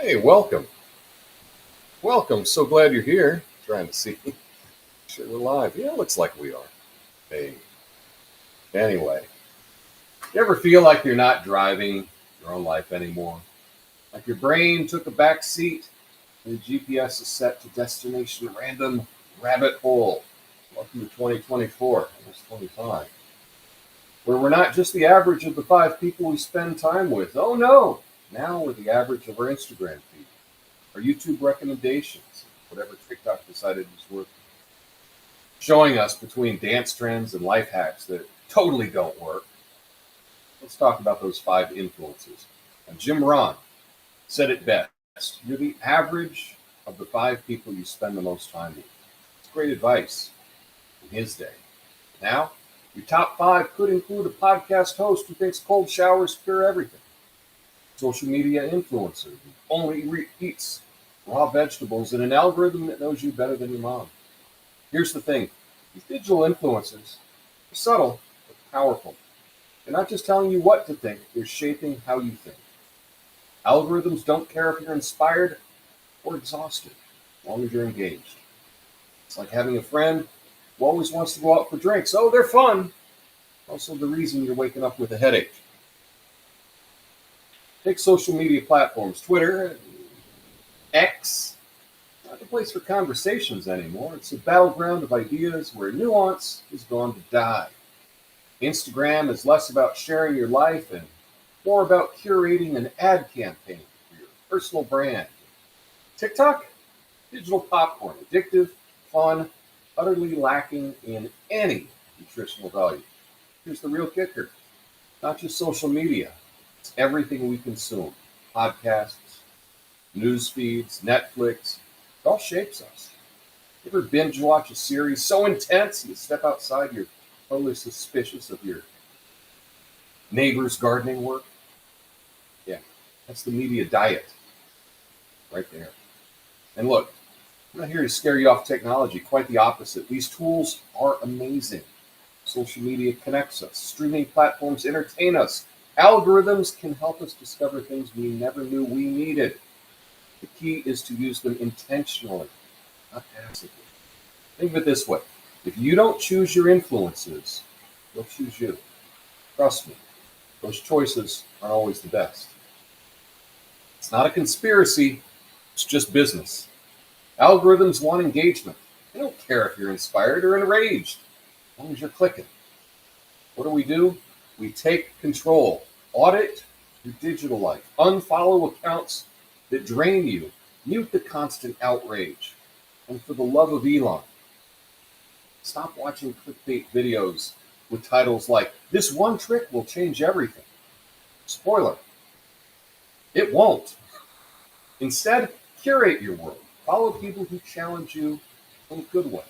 Hey, welcome. Welcome. So glad you're here. Trying to see. Sure, we're live. Yeah, looks like we are. Hey. Anyway, you ever feel like you're not driving your own life anymore? Like your brain took a back seat and the GPS is set to destination random rabbit hole. Welcome to 2024, almost 25. Where we're not just the average of the five people we spend time with. Oh no! Now we're the average of our Instagram feed, our YouTube recommendations, whatever TikTok decided was worth showing us between dance trends and life hacks that totally don't work. Let's talk about those five influences. Now, Jim Rohn said it best. You're the average of the five people you spend the most time with. It's great advice in his day. Now, your top five could include a podcast host who thinks cold showers cure everything, social media influencer who only eats raw vegetables, and an algorithm that knows you better than your mom. Here's the thing. These digital influencers are subtle but powerful. They're not just telling you what to think, they're shaping how you think. Algorithms don't care if you're inspired or exhausted, as long as you're engaged. It's like having a friend who always wants to go out for drinks. Oh, they're fun. Also the reason you're waking up with a headache. Take social media platforms, Twitter, X, not the place for conversations anymore. It's a battleground of ideas where nuance has gone to die. Instagram is less about sharing your life and more about curating an ad campaign for your personal brand. TikTok, digital popcorn, addictive, fun, utterly lacking in any nutritional value. Here's the real kicker. Not just social media, it's everything we consume. Podcasts, news feeds, Netflix, it all shapes us. You ever binge watch a series so intense you step outside, you're totally suspicious of your neighbor's gardening work? Yeah, that's the media diet right there. And look, I'm not here to scare you off technology, quite the opposite. These tools are amazing. Social media connects us, streaming platforms entertain us, algorithms can help us discover things we never knew we needed. The key is to use them intentionally, not passively. Think of it this way. If you don't choose your influences, they'll choose you. Trust me, those choices aren't always the best. It's not a conspiracy, it's just business. Algorithms want engagement. They don't care if you're inspired or enraged, as long as you're clicking. What do? We take control, audit your digital life, unfollow accounts that drain you, mute the constant outrage, and for the love of Elon, stop watching clickbait videos with titles like, "This one trick will change everything." Spoiler, it won't. Instead, curate your world. Follow people who challenge you in a good way.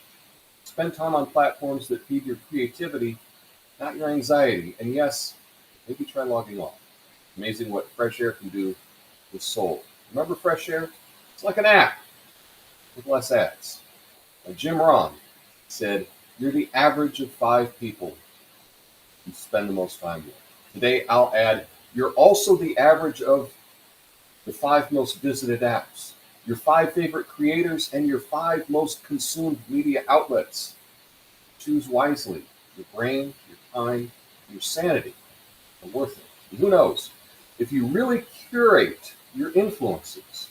Spend time on platforms that feed your creativity, not your anxiety. And yes, maybe try logging off. Amazing what fresh air can do with soul. Remember fresh air? It's like an app with less ads. Now, Jim Rohn said, you're the average of five people you spend the most time with. Today, I'll add, you're also the average of the five most visited apps, your five favorite creators, and your five most consumed media outlets. Choose wisely. Your brain, your time, your sanity are worth it. And who knows? If you really curate your influences,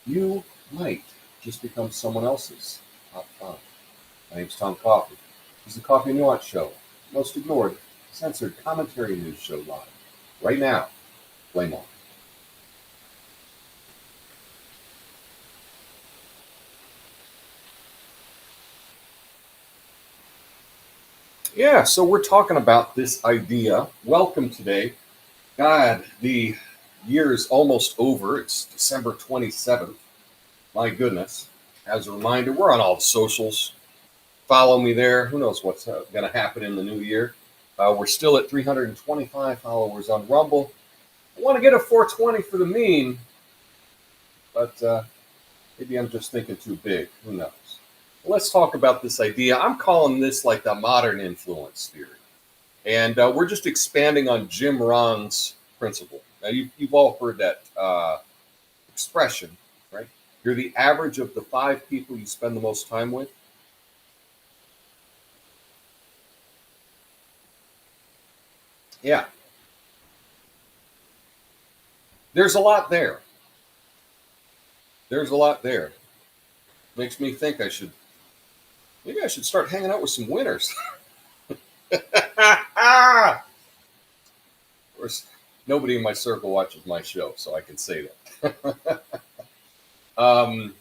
you might just become someone else's top five. My name's Tom Coffey. This is the Coffee Nuance Show, most ignored, censored commentary news show live. Right now, blame on. Yeah, so we're talking about this idea. Welcome today. God, the year is almost over. It's December 27th. My goodness. As a reminder, we're on all the socials. Follow me there. Who knows what's going to happen in the new year. We're still at 325 followers on Rumble. I want to get a 420 for the meme, but maybe I'm just thinking too big. Who knows? Let's talk about this idea. I'm calling this like the modern influence theory. And we're just expanding on Jim Rohn's principle. Now, you've all heard that expression, right? You're the average of the 5 people you spend the most time with. Yeah, there's a lot there. There's a lot there. Makes me think maybe I should start hanging out with some winners. Of course, nobody in my circle watches my show, so I can say that. um,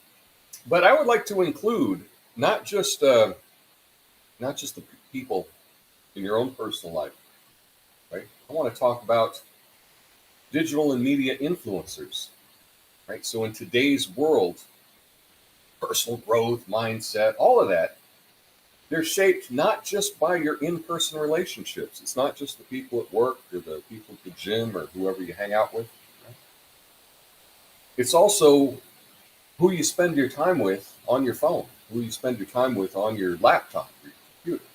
but I would like to include not just not just the people in your own personal life, right? I want to talk about digital and media influencers, right? So in today's world, personal growth, mindset, all of that, they're shaped not just by your in-person relationships. It's not just the people at work or the people at the gym or whoever you hang out with. Right? It's also who you spend your time with on your phone, who you spend your time with on your laptop, your computer.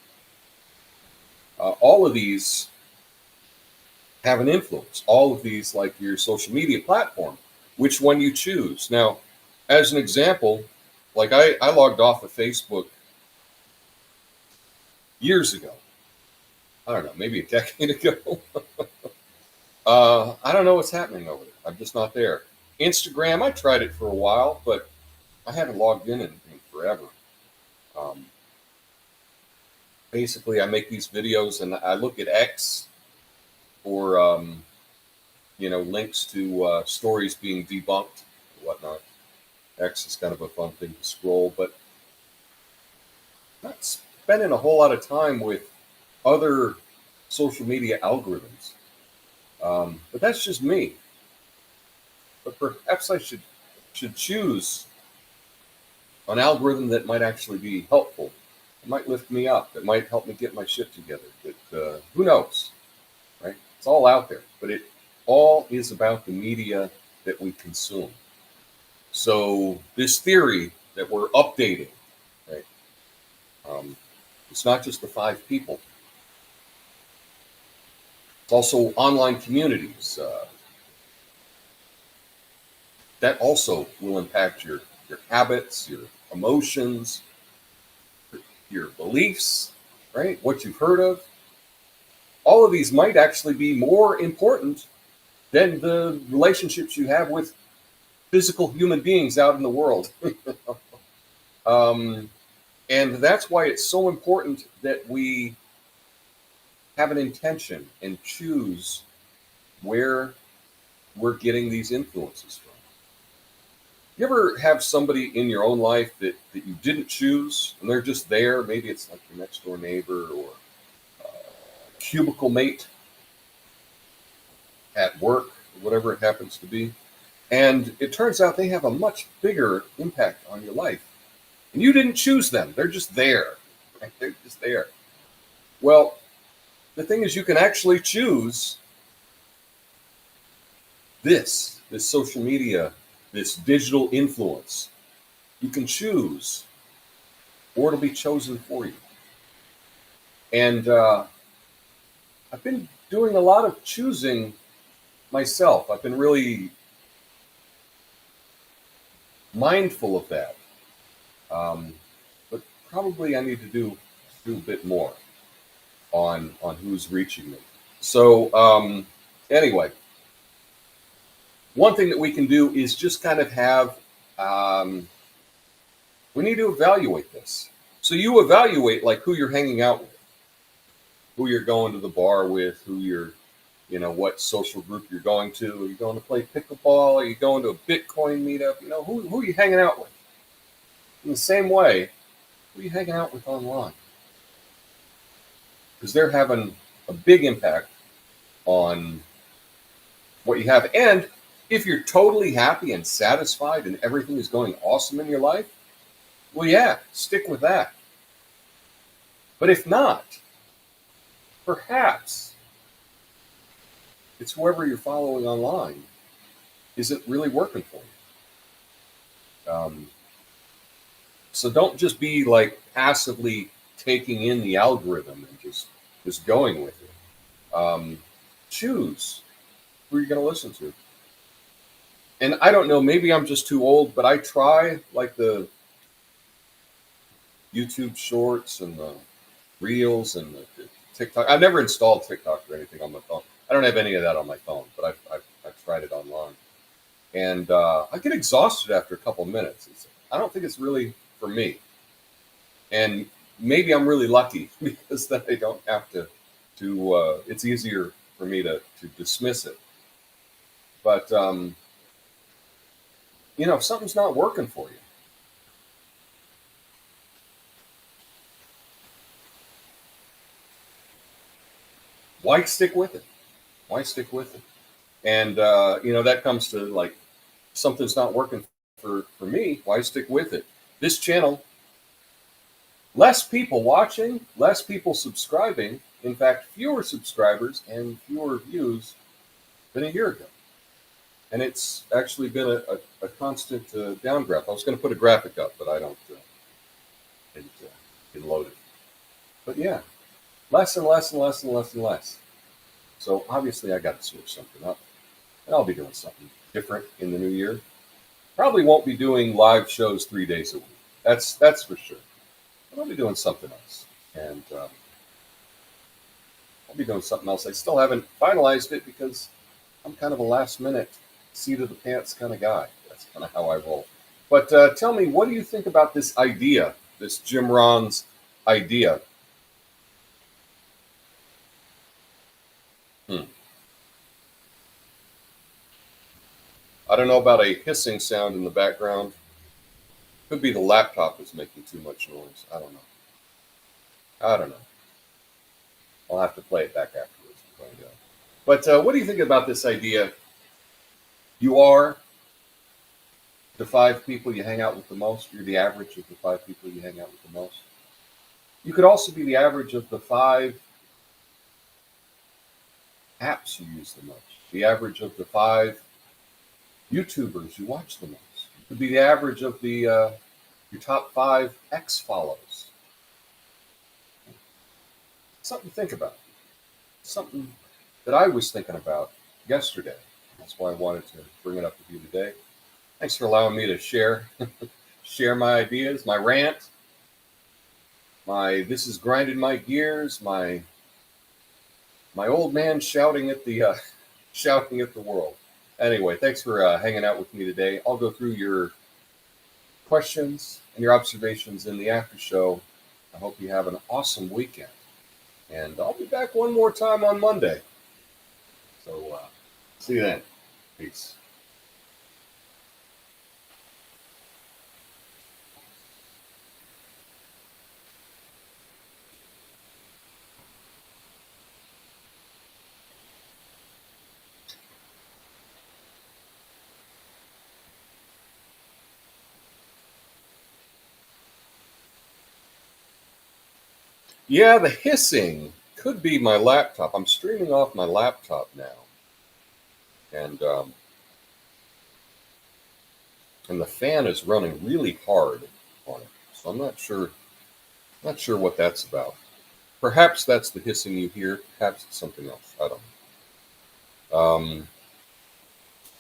All of these have an influence. All of these, like your social media platform, which one you choose. Now, as an example, like I logged off of Facebook years ago. I don't know, maybe a decade ago. I don't know what's happening over there. I'm just not there. Instagram, I tried it for a while, but I haven't logged in forever. Um, Basically, I make these videos and I look at X for links to stories being debunked and whatnot. X is kind of a fun thing to scroll, but not spending a whole lot of time with other social media algorithms. But that's just me. But perhaps I should choose an algorithm that might actually be helpful. It might lift me up. It might help me get my shit together. But who knows, right? It's all out there. But it all is about the media that we consume. So this theory that we're updating, right? It's not just the 5 people. It's also online communities. That also will impact your habits, your emotions, your beliefs, right? What you've heard of. All of these might actually be more important than the relationships you have with physical human beings out in the world. um, and that's why it's so important that we have an intention and choose where we're getting these influences from. You ever have somebody in your own life that you didn't choose and they're just there? Maybe it's like your next door neighbor or a cubicle mate at work, whatever it happens to be. And it turns out they have a much bigger impact on your life. And you didn't choose them. They're just there. Right? They're just there. Well, the thing is you can actually choose this social media, this digital influence. You can choose, or it'll be chosen for you. And I've been doing a lot of choosing myself. I've been really mindful of that. But probably I need to do a bit more on who's reaching me. So anyway, one thing that we can do is just kind of have, we need to evaluate this. So you evaluate like who you're hanging out with, who you're going to the bar with, who you're, what social group you're going to. Are you going to play pickleball? Are you going to a Bitcoin meetup? Who are you hanging out with? In the same way, who are you hanging out with online? Because they're having a big impact on what you have. And if you're totally happy and satisfied and everything is going awesome in your life, well, yeah, stick with that. But if not, perhaps it's whoever you're following online isn't really working for you. So don't just be like passively taking in the algorithm and just going with it. Choose who you're going to listen to. And I don't know, maybe I'm just too old, but I try like the YouTube shorts and the reels and the TikTok. I've never installed TikTok or anything on my phone. I don't have any of that on my phone, but I've tried it online. And I get exhausted after a couple of minutes. I don't think it's really for me. And maybe I'm really lucky because then I don't have to it's easier for me to dismiss it. But if something's not working for you, why stick with it? Why stick with it? And that comes to like something's not working for me. Why stick with it? This channel, less people watching, less people subscribing. In fact, fewer subscribers and fewer views than a year ago. And it's actually been a constant downdraft. I was going to put a graphic up, but I didn't load it. But yeah, less and less and less and less and less. So obviously I got to switch something up. And I'll be doing something different in the new year. Probably won't be doing live shows 3 days a week. That's for sure. But I'll be doing something else. And I'll be doing something else. I still haven't finalized it because I'm kind of a last minute seat of the pants kind of guy. That's kind of how I roll. But tell me, what do you think about this idea, this Jim Rohn's idea? I don't know about a hissing sound in the background. Could be the laptop is making too much noise. I don't know. I'll have to play it back afterwards and find out. But what do you think about this idea? You are the 5 people you hang out with the most. You're the average of the 5 people you hang out with the most. You could also be the average of the 5 apps you use the most. The average of the 5 YouTubers you watch the most. It could be the average of the your top 5 X follows. Something to think about. Something that I was thinking about yesterday. That's why I wanted to bring it up with you today. Thanks for allowing me to share my ideas, my rant, this is grinding my gears, my old man shouting at the world. Anyway, thanks for hanging out with me today. I'll go through your questions and your observations in the after show. I hope you have an awesome weekend. And I'll be back one more time on Monday. So see you then. Peace. Yeah, the hissing could be my laptop. I'm streaming off my laptop now. And the fan is running really hard on it. So I'm not sure what that's about. Perhaps that's the hissing you hear. Perhaps it's something else. I don't know.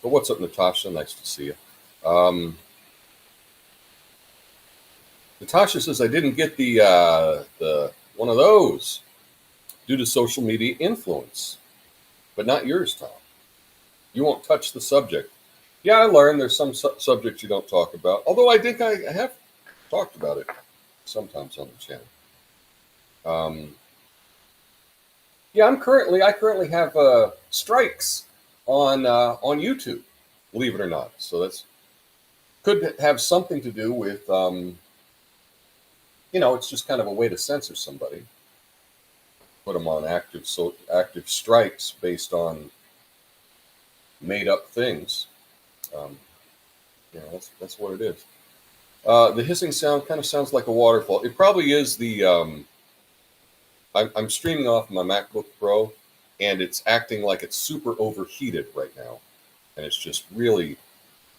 But what's up, Natasha? Nice to see you. Natasha says I didn't get the one of those due to social media influence, but not yours, Tom. You won't touch the subject. Yeah, I learned there's some subjects you don't talk about. Although I think I have talked about it sometimes on the channel. Yeah, I currently have strikes on YouTube, believe it or not. So that's could have something to do with it's just kind of a way to censor somebody, put them on active strikes based on made up things. That's what it is. The hissing sound kind of sounds like a waterfall. It probably is the. I'm streaming off my MacBook Pro, and it's acting like it's super overheated right now, and it's just really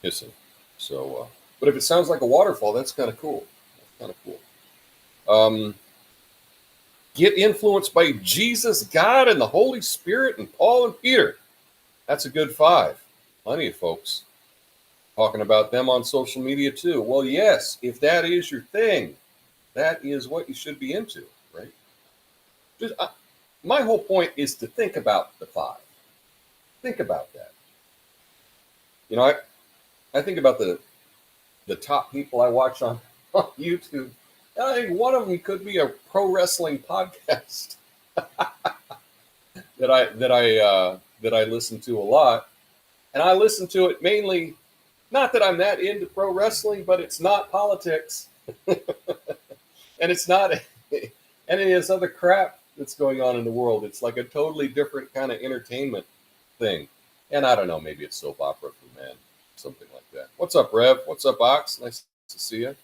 hissing. So, but if it sounds like a waterfall, that's kind of cool. Get influenced by Jesus, God, and the Holy Spirit, and Paul and Peter. That's a good 5. Plenty of folks talking about them on social media too. Well, yes, if that is your thing, that is what you should be into, right? Just my whole point is to think about the five. Think about that. You know, I think about the top people I watch on, on YouTube. I think one of them could be a pro wrestling podcast that I listen to a lot, and I listen to it mainly. Not that I'm that into pro wrestling, but it's not politics, and it's not any of this other crap that's going on in the world. It's like a totally different kind of entertainment thing. And I don't know, maybe it's soap opera for men, something like that. What's up, Rev? What's up, Ox? Nice to see you.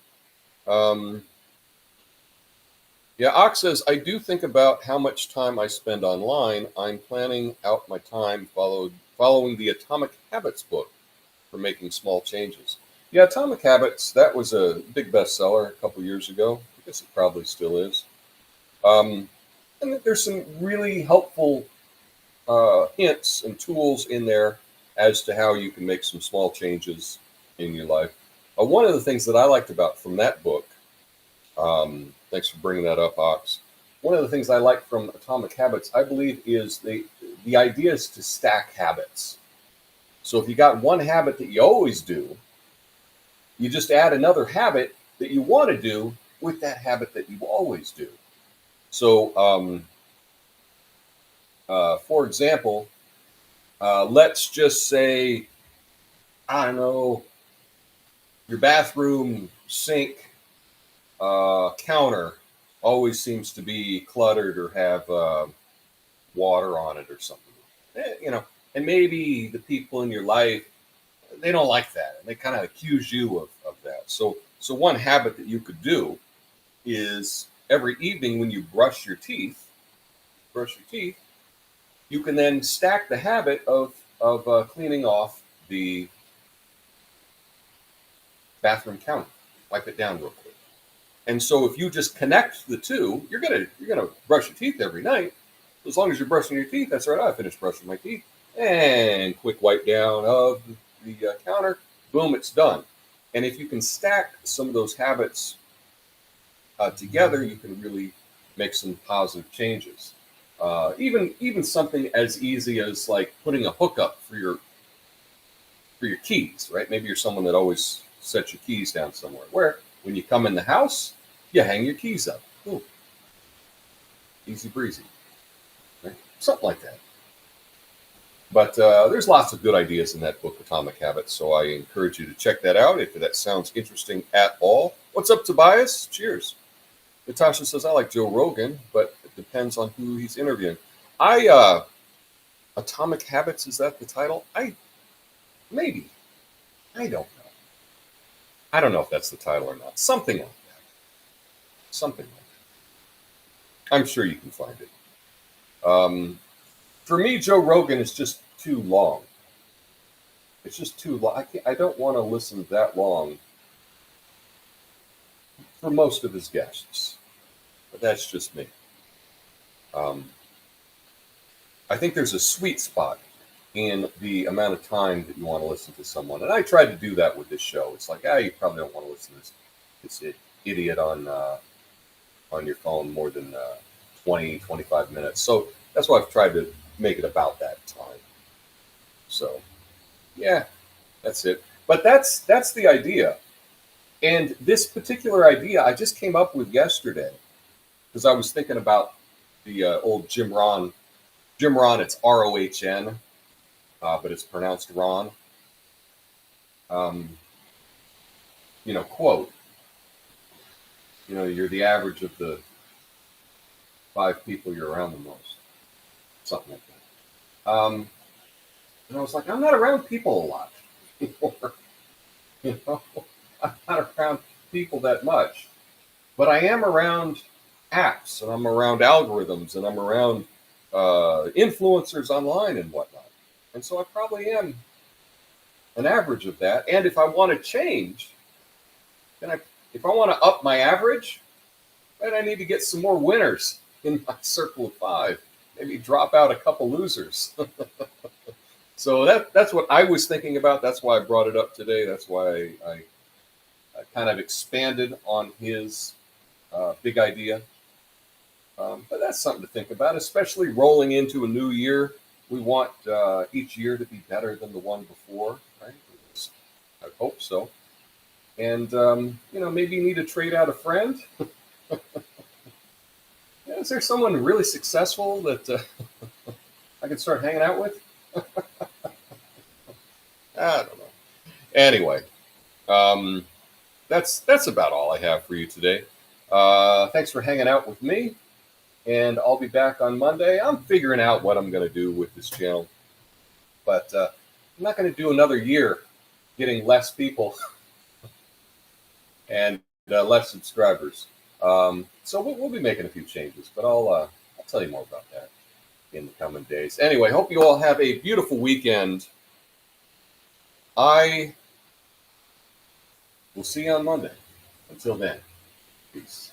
Yeah, Ox says, I do think about how much time I spend online. I'm planning out my time following the Atomic Habits book for making small changes. Yeah, Atomic Habits, that was a big bestseller a couple years ago. I guess it probably still is. And there's some really helpful hints and tools in there as to how you can make some small changes in your life. One of the things that I liked about from that book, thanks for bringing that up, Ox. One of the things I like from Atomic Habits, I believe, is the idea is to stack habits. So if you got one habit that you always do, you just add another habit that you want to do with that habit that you always do. So, for example, let's just say, I don't know, your bathroom sink counter always seems to be cluttered or have water on it or something. You know, and maybe the people in your life, they don't like that, and they kind of accuse you of that. So one habit that you could do is every evening when you brush your teeth, you can then stack the habit of cleaning off the bathroom counter, wipe it down real quick. And so if you just connect the two, you're gonna brush your teeth every night. As long as you're brushing your teeth, that's right. I finished brushing my teeth, and quick wipe down of the counter. Boom, it's done. And if you can stack some of those habits together, you can really make some positive changes. Even something as easy as like putting a hookup for your keys, right? Maybe you're someone that always sets your keys down somewhere. Where when you come in the house, you hang your keys up. Ooh. Easy breezy. Right? Something like that. But there's lots of good ideas in that book, Atomic Habits, so I encourage you to check that out if that sounds interesting at all. What's up, Tobias? Cheers. Natasha says, I like Joe Rogan, but it depends on who he's interviewing. Atomic Habits, is that the title? Maybe. I don't know. I don't know if that's the title or not. Something like that. Something like that. I'm sure you can find it. For me, Joe Rogan is just too long. It's just too long. I don't want to listen that long for most of his guests. But that's just me. I think there's a sweet spot in the amount of time that you want to listen to someone. And I tried to do that with this show. It's like, you probably don't want to listen to this idiot on your phone more than 20, 25 minutes. So that's why I've tried to make it about that time. So, yeah, that's it. But that's the idea. And this particular idea I just came up with yesterday because I was thinking about the old Jim Rohn. Jim Rohn, it's R-O-H-N, but it's pronounced Ron. Quote, you're the average of the 5 people you're around the most. Something like that. And I was like, I'm not around people a lot anymore. I'm not around people that much. But I am around apps, and I'm around algorithms, and I'm around influencers online and whatnot. And so I probably am an average of that. And if I want to change, then if I want to up my average, then I need to get some more winners in my circle of 5. Maybe drop out a couple losers. So that's what I was thinking about. That's why I brought it up today. That's why I kind of expanded on his big idea. But that's something to think about, especially rolling into a new year. We want each year to be better than the one before, right? I hope so. And maybe you need to trade out a friend. Yeah, is there someone really successful that I can start hanging out with? I don't know. Anyway, um, that's about all I have for you today. Thanks for hanging out with me, and I'll be back on Monday. I'm figuring out what I'm going to do with this channel, but I'm not going to do another year getting less people and less subscribers. So we'll be making a few changes, but I'll tell you more about that in the coming days. Anyway, hope you all have a beautiful weekend. I will see you on Monday. Until then, peace.